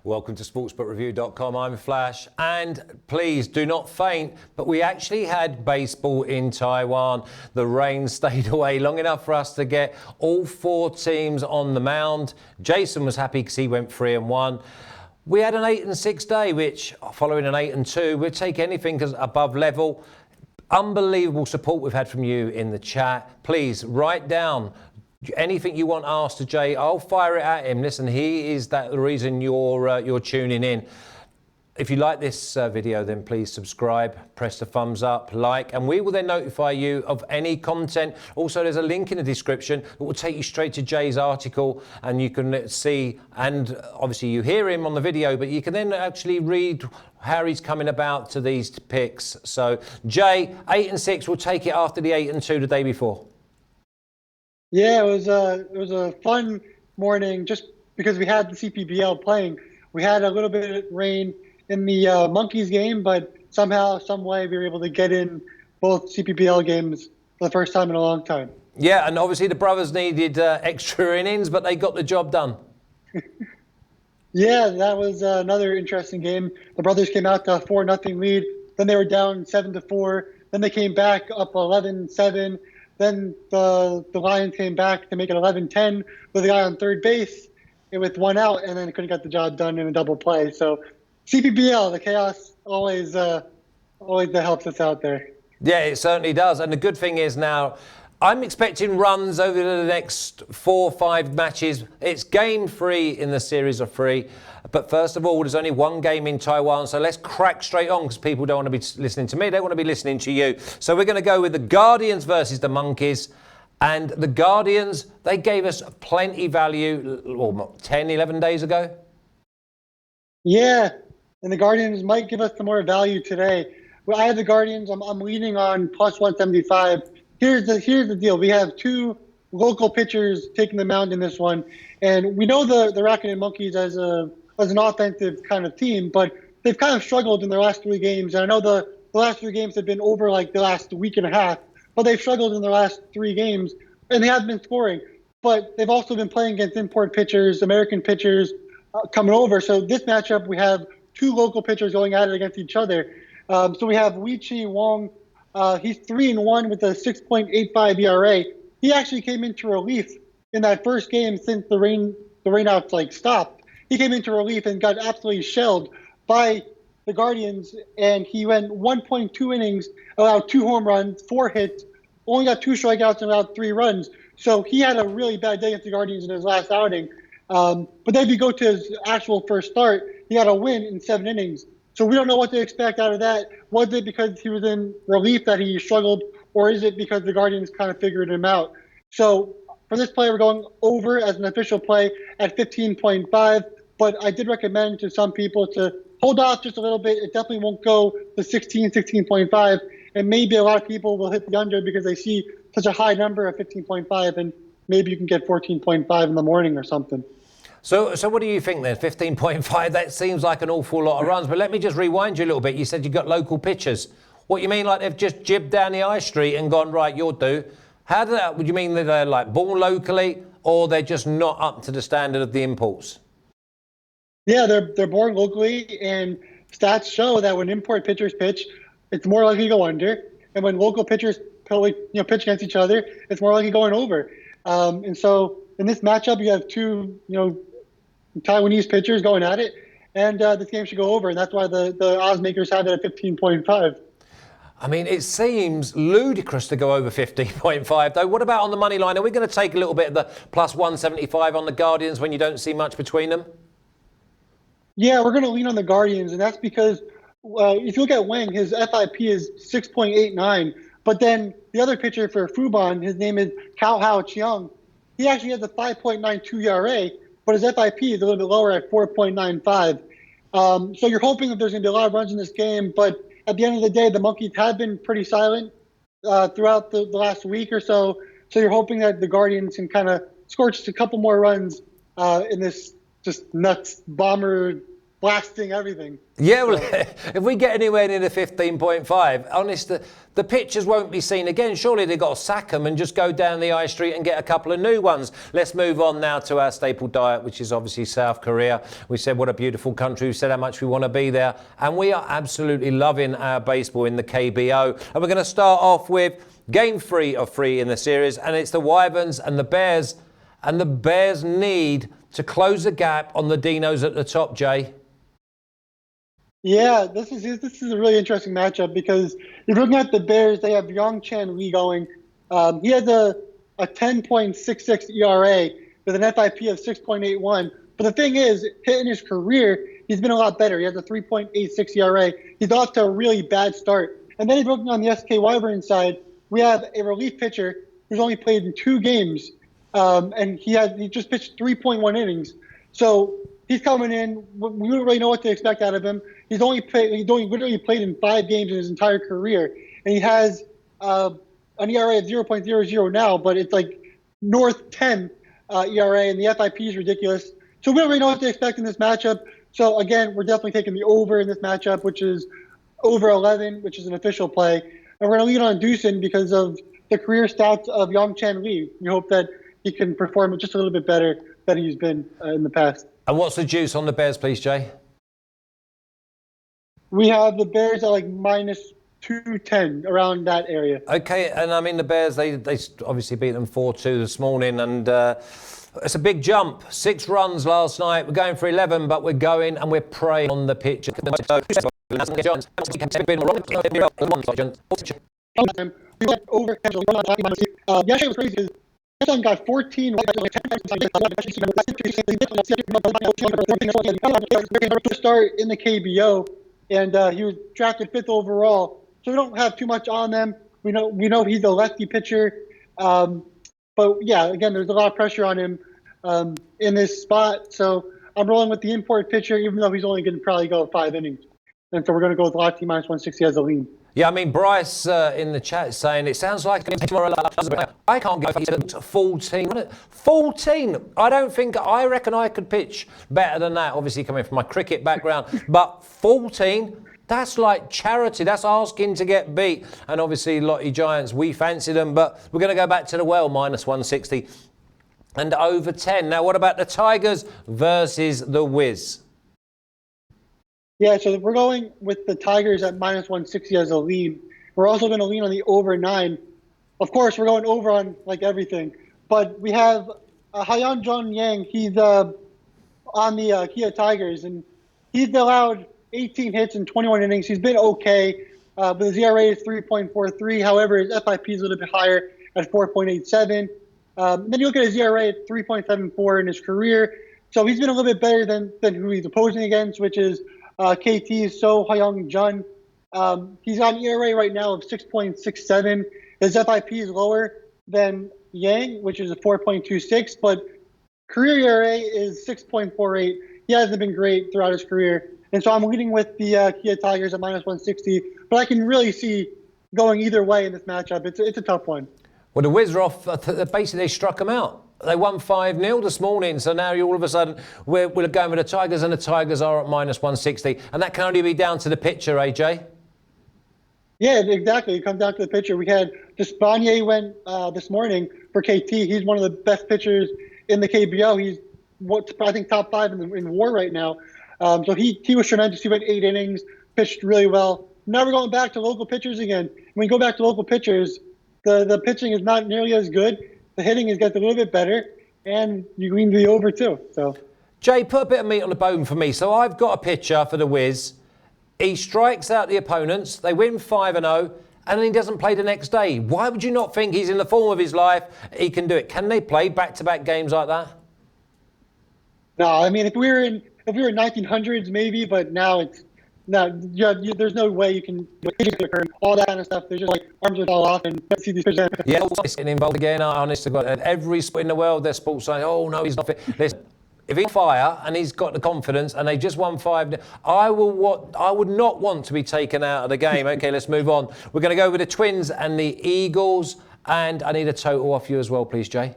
Welcome to sportsbookreview.com. I'm Flash, and please do not faint, but we actually had baseball in Taiwan. The rain stayed away long enough for us to get all 4 teams on the mound. Jason was happy because he went 3-1. We had an 8-6 day, which following an 8-2, we'd take anything as above level. Unbelievable support we've had from you in the chat. Please write down anything you want asked to Jay. I'll fire it at him. Listen, he is the reason you're tuning in. If you like this video, then please subscribe, press the thumbs up, like, and we will then notify you of any content. Also, there's a link in the description that will take you straight to Jay's article, and you can see, and obviously you hear him on the video, but you can then actually read how he's coming about to these picks. So, Jay, 8-6, we'll take it after the 8-2 the day before. Yeah, it was a fun morning just because we had the CPBL playing. We had a little bit of rain in the Monkeys game, but somehow, some way, we were able to get in both CPBL games for the first time in a long time. Yeah, and obviously the brothers needed extra innings, but they got the job done. Yeah, that was another interesting game. The brothers came out to a 4-0 lead. Then they were down 7-4. Then they came back up 11-7. Then the Lions came back to make it 11-10 with a guy on third base and with 1 out, and then couldn't get the job done in a double play. So CPBL, the chaos always helps us out there. Yeah, it certainly does. And the good thing is now, I'm expecting runs over the next 4 or 5 matches. It's game 3 in the series of 3. But first of all, there's only 1 game in Taiwan, so let's crack straight on because people don't want to be listening to me. They want to be listening to you. So we're going to go with the Guardians versus the Monkeys. And the Guardians, they gave us plenty value 10, 11 days ago. Yeah, and the Guardians might give us some more value today. Well, I have the Guardians. I'm leaning on plus 175. Here's the deal. We have 2 local pitchers taking the mound in this one. And we know the Rakuten Monkeys as an offensive kind of team, but they've kind of struggled in their last 3 games. And I know the last 3 games have been over like the last week and a half, but they've struggled in their last 3 games, and they have been scoring. But they've also been playing against import pitchers, American pitchers coming over. So this matchup, we have 2 local pitchers going at it against each other. So we have Weichi Wong. He's 3-1 with a 6.85 ERA. He actually came into relief in that first game since the rainouts stopped. He came into relief and got absolutely shelled by the Guardians, and he went 1.2 innings, allowed 2 home runs, 4 hits, only got 2 strikeouts and allowed 3 runs. So he had a really bad day against the Guardians in his last outing. But then if you go to his actual first start, he got a win in 7 innings. So we don't know what to expect out of that. Was it because he was in relief that he struggled, or is it because the Guardians kind of figured him out? So for this play, we're going over as an official play at 15.5. But I did recommend to some people to hold off just a little bit. It definitely won't go to 16.5. And maybe a lot of people will hit the under because they see such a high number of 15.5. And maybe you can get 14.5 in the morning or something. So what do you think then? 15.5, that seems like an awful lot of runs. But let me just rewind you a little bit. You said you got local pitchers. What you mean, like they've just jibbed down the high street and gone, right, you'll do? How do that, would you mean that they're like born locally, or they're just not up to the standard of the imports? Yeah, they're born locally, and stats show that when import pitchers pitch, it's more likely to go under. And when local pitchers pitch against each other, it's more likely going over. And so in this matchup, you have 2 Taiwanese pitchers going at it, and this game should go over, and that's why the odds makers have it at 15.5. I mean, it seems ludicrous to go over 15.5, though. What about on the money line? Are we going to take a little bit of the plus 175 on the Guardians when you don't see much between them? Yeah, we're going to lean on the Guardians, and that's because if you look at Wang, his FIP is 6.89, but then the other pitcher for Fubon, his name is Cao Hao Chiang. He actually has a 5.92 ERA, but his FIP is a little bit lower at 4.95. So you're hoping that there's going to be a lot of runs in this game, but at the end of the day, the Monkeys have been pretty silent throughout the last week or so. So you're hoping that the Guardians can kind of score just a couple more runs in this just nuts bomber blasting everything. Yeah, well, if we get anywhere near the 15.5, honest, the pitchers won't be seen again. Surely they've got to sack them and just go down the high street and get a couple of new ones. Let's move on now to our staple diet, which is obviously South Korea. We said what a beautiful country. We said how much we want to be there. And we are absolutely loving our baseball in the KBO. And we're going to start off with game 3 of 3 in the series. And it's the Wyverns and the Bears. And the Bears need to close the gap on the Dinos at the top, Jay. Yeah, this is a really interesting matchup because if you're looking at the Bears, they have Yongchan Lee going. He has a 10.66 ERA with an FIP of 6.81. But the thing is, in his career, he's been a lot better. He has a 3.86 ERA. He's off to a really bad start. And then if you're looking on the SK Wyverns side, we have a relief pitcher who's only played in 2 games, and he just pitched 3.1 innings. So he's coming in. We don't really know what to expect out of him. He's only literally played in 5 games in his entire career, and he has an ERA of 0.00 now, but it's like north 10 ERA, and the FIP is ridiculous. So we don't really know what to expect in this matchup. So again, we're definitely taking the over in this matchup, which is over 11, which is an official play. And we're going to lead on Doosan because of the career stats of Yongchan Lee. We hope that he can perform just a little bit better than he's been in the past. And what's the juice on the Bears, please, Jay? We have the Bears at like minus 210, around that area. Okay, and I mean the Bears, they obviously beat them 4-2 this morning, and it's a big jump. 6 runs last night. We're going for 11, but we're going and we're preying on the pitch. Yesterday was crazy. Doosan got 14 start in the KBO, and he was drafted 5th overall. So we don't have too much on them. We know he's a lefty pitcher, but yeah, again, there's a lot of pressure on him in this spot. So I'm rolling with the import pitcher, even though he's only going to probably go 5 innings. And so we're going to go with Lotte minus 160 as a lean. Yeah, I mean, Bryce in the chat is saying it sounds like I can't go for 14. 14! I reckon I could pitch better than that, obviously coming from my cricket background. But 14, that's like charity. That's asking to get beat. And obviously, Lotte Giants, we fancy them. But we're going to go back to the well, minus 160 and over 10. Now, what about the Tigers versus the Wiz? Yeah, so we're going with the Tigers at minus 160 as a lead. We're also going to lean on the over 9. Of course, we're going over on like everything. But we have Hyun-Jung Yang. He's on the Kia Tigers, and he's allowed 18 hits in 21 innings. He's been okay, but his ERA is 3.43. However, his FIP is a little bit higher at 4.87. Then you look at his ERA at 3.74 in his career. So he's been a little bit better than who he's opposing against, which is KT's So Hyun-Jung. He's on ERA right now of 6.67. His FIP is lower than Yang, which is a 4.26, but career ERA is 6.48. He hasn't been great throughout his career. And so I'm leading with the Kia Tigers at minus 160, but I can really see going either way in this matchup. It's a tough one. Well, the Wiz are off. Basically, they struck them out. They won 5-0 this morning, so now all of a sudden we're going with the Tigers, and the Tigers are at minus 160, and that can only be down to the pitcher, AJ. Yeah, exactly. It comes down to the pitcher. We had Despanier went this morning for KT. He's one of the best pitchers in the KBO. He's I think top 5 in WAR right now. So he was tremendous. He went 8 innings, pitched really well. Now we're going back to local pitchers again. When we go back to local pitchers, the pitching is not nearly as good. The hitting is getting a little bit better, and you lean the over too. So, Jay, put a bit of meat on the bone for me. So I've got a pitcher for the Wiz. He strikes out the opponents. They win 5-0, and then he doesn't play the next day. Why would you not think he's in the form of his life? He can do it. Can they play back-to-back games like that? No, I mean if we were in 1900s maybe, but now it's no. There's no way you can all that kind of stuff. There's just like arms would fall off and see these pitchers. Yeah, it's getting involved again. Honest to God, at every sport in the world, there's sports saying, "Oh no, he's not fit." Listen, if he's fire and he's got the confidence and they just won 5, I would not want to be taken out of the game. Okay, let's move on. We're going to go with the Twins and the Eagles, and I need a total off you as well, please, Jay.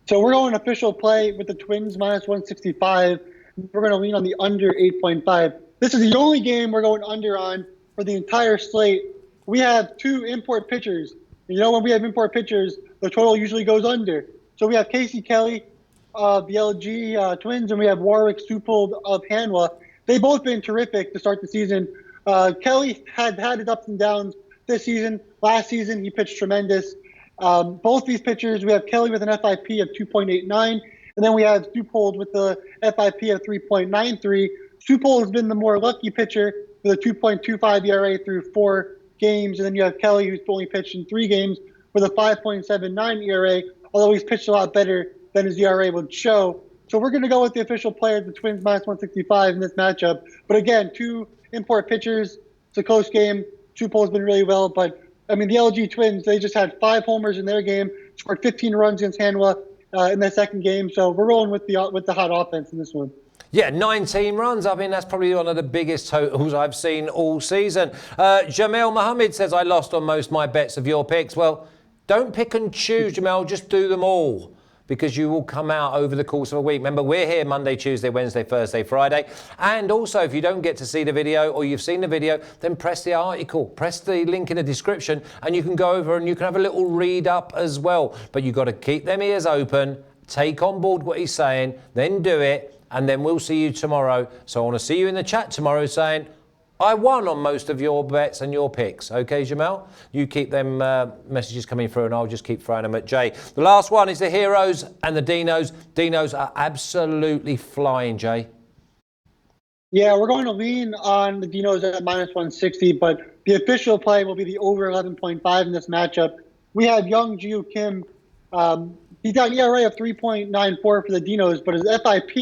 So we're going official play with the Twins minus 165. We're going to lean on the under 8.5. This is the only game we're going under on for the entire slate. We have 2 import pitchers. You know, when we have import pitchers, the total usually goes under. So we have Casey Kelly of the LG Twins, and we have Warwick Suppold of Hanwha. They've both been terrific to start the season. Kelly had his ups and downs this season. Last season, he pitched tremendous. Both these pitchers, we have Kelly with an FIP of 2.89, and then we have Suppold with the FIP of 3.93. Suppold has been the more lucky pitcher with a 2.25 ERA through 4 games, and then you have Kelly, who's only pitched in 3 games with a 5.79 ERA, although he's pitched a lot better than his ERA would show. So we're going to go with the official player, the Twins minus 165 in this matchup. But again, 2 import pitchers. It's a close game. Suppold's been really well, but I mean, the LG Twins, they just had 5 homers in their game, scored 15 runs against Hanwha in their second game. So we're rolling with the hot offense in this one. Yeah, 19 runs. I mean, that's probably one of the biggest totals I've seen all season. Jamel Mohammed says, I lost on most of my bets of your picks. Well, don't pick and choose, Jamel. Just do them all, because you will come out over the course of a week. Remember, we're here Monday, Tuesday, Wednesday, Thursday, Friday. And also, if you don't get to see the video or you've seen the video, then press the article, press the link in the description, and you can go over and you can have a little read up as well. But you've got to keep them ears open, take on board what he's saying, then do it, and then we'll see you tomorrow. So I want to see you in the chat tomorrow saying, I won on most of your bets and your picks. Okay, Jamel? You keep them messages coming through and I'll just keep throwing them at Jay. The last one is the Heroes and the Dinos. Dinos are absolutely flying, Jay. Yeah, we're going to lean on the Dinos at minus 160, but the official play will be the over 11.5 in this matchup. We have young Jiu Kim. He's got an ERA of 3.94 for the Dinos, but his FIP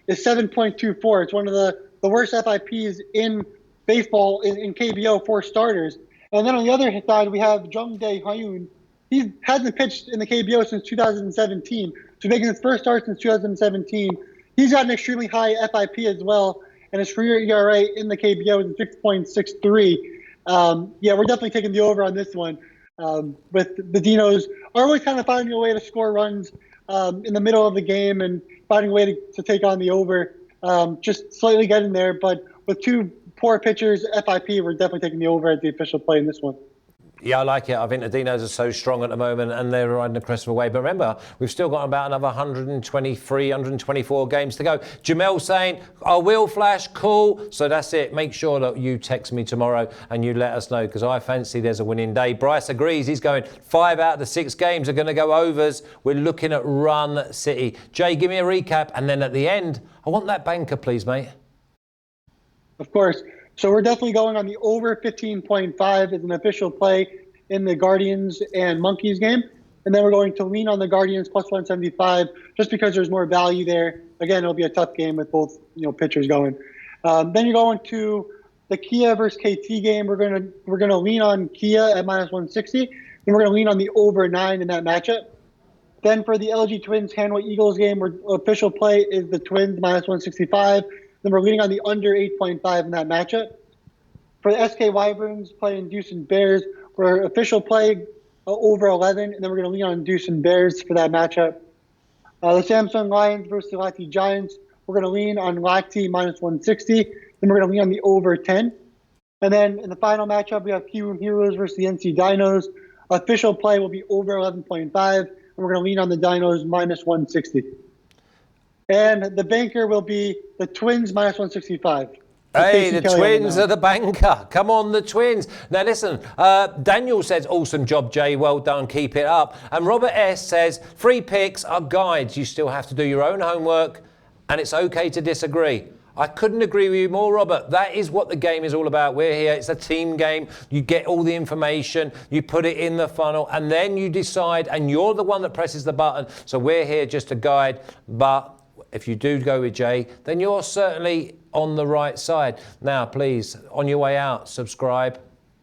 is 7.24. It's one of the worst FIPs in baseball in KBO for starters. And then on the other side, we have Jung Dae Hyun. He hasn't pitched in the KBO since 2017. So making his first start since 2017. He's got an extremely high FIP as well. And his career ERA in the KBO is 6.63. Yeah, we're definitely taking the over on this one. With the Dinos are always kind of finding a way to score runs in the middle of the game and finding a way to take on the over. Just slightly getting there, but with 2 poor pitchers, FIP, we're definitely taking the over at the official play in this one. Yeah, I like it. I think the Dinos are so strong at the moment and they're riding the crest of a wave. But remember, we've still got about another 123, 124 games to go. Jamel saying, I will Flash, cool. So that's it. Make sure that you text me tomorrow and you let us know, because I fancy there's a winning day. Bryce agrees. He's going 5 out of the 6 games are going to go overs. We're looking at Run City. Jay, give me a recap. And then at the end, I want that banker, please, mate. Of course. So we're definitely going on the over 15.5 as an official play in the Guardians and Monkeys game. And then we're going to lean on the Guardians plus 175 just because there's more value there. Again, it'll be a tough game with both pitchers going. Then you're going to the Kia versus KT game. We're gonna lean on Kia at minus 160. Then we're gonna lean on the over 9 in that matchup. Then for the LG Twins Hanwha Eagles game, our official play is the Twins minus 165. Then we're leaning on the under 8.5 in that matchup. For the SK Wyverns playing Doosan Bears, we're official play over 11, and then we're going to lean on Doosan Bears for that matchup. The Samsung Lions versus the Lotte Giants, we're going to lean on Lotte minus 160. Then we're going to lean on the over 10. And then in the final matchup, we have Kiwoom Heroes versus the NC Dinos. Official play will be over 11.5, and we're going to lean on the Dinos minus 160. And the banker will be the Twins minus 165. Hey, the Twins are the banker. Come on, the Twins. Now, listen, Daniel says, awesome job, Jay. Well done. Keep it up. And Robert S. says, free picks are guides. You still have to do your own homework, and it's okay to disagree. I couldn't agree with you more, Robert. That is what the game is all about. We're here. It's a team game. You get all the information, you put it in the funnel, and then you decide, and you're the one that presses the button. So we're here just to guide, but if you do go with Jay, then you're certainly on the right side. Now, please, on your way out, subscribe,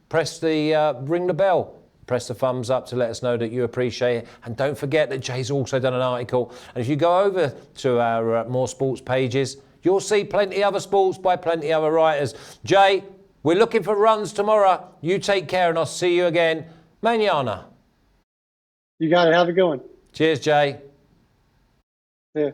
press the, ring the bell, press the thumbs up to let us know that you appreciate it. And don't forget that Jay's also done an article. And if you go over to our More Sports pages, you'll see plenty other sports by plenty other writers. Jay, we're looking for runs tomorrow. You take care and I'll see you again mañana. You got it. Have a good one. Cheers, Jay. Yeah.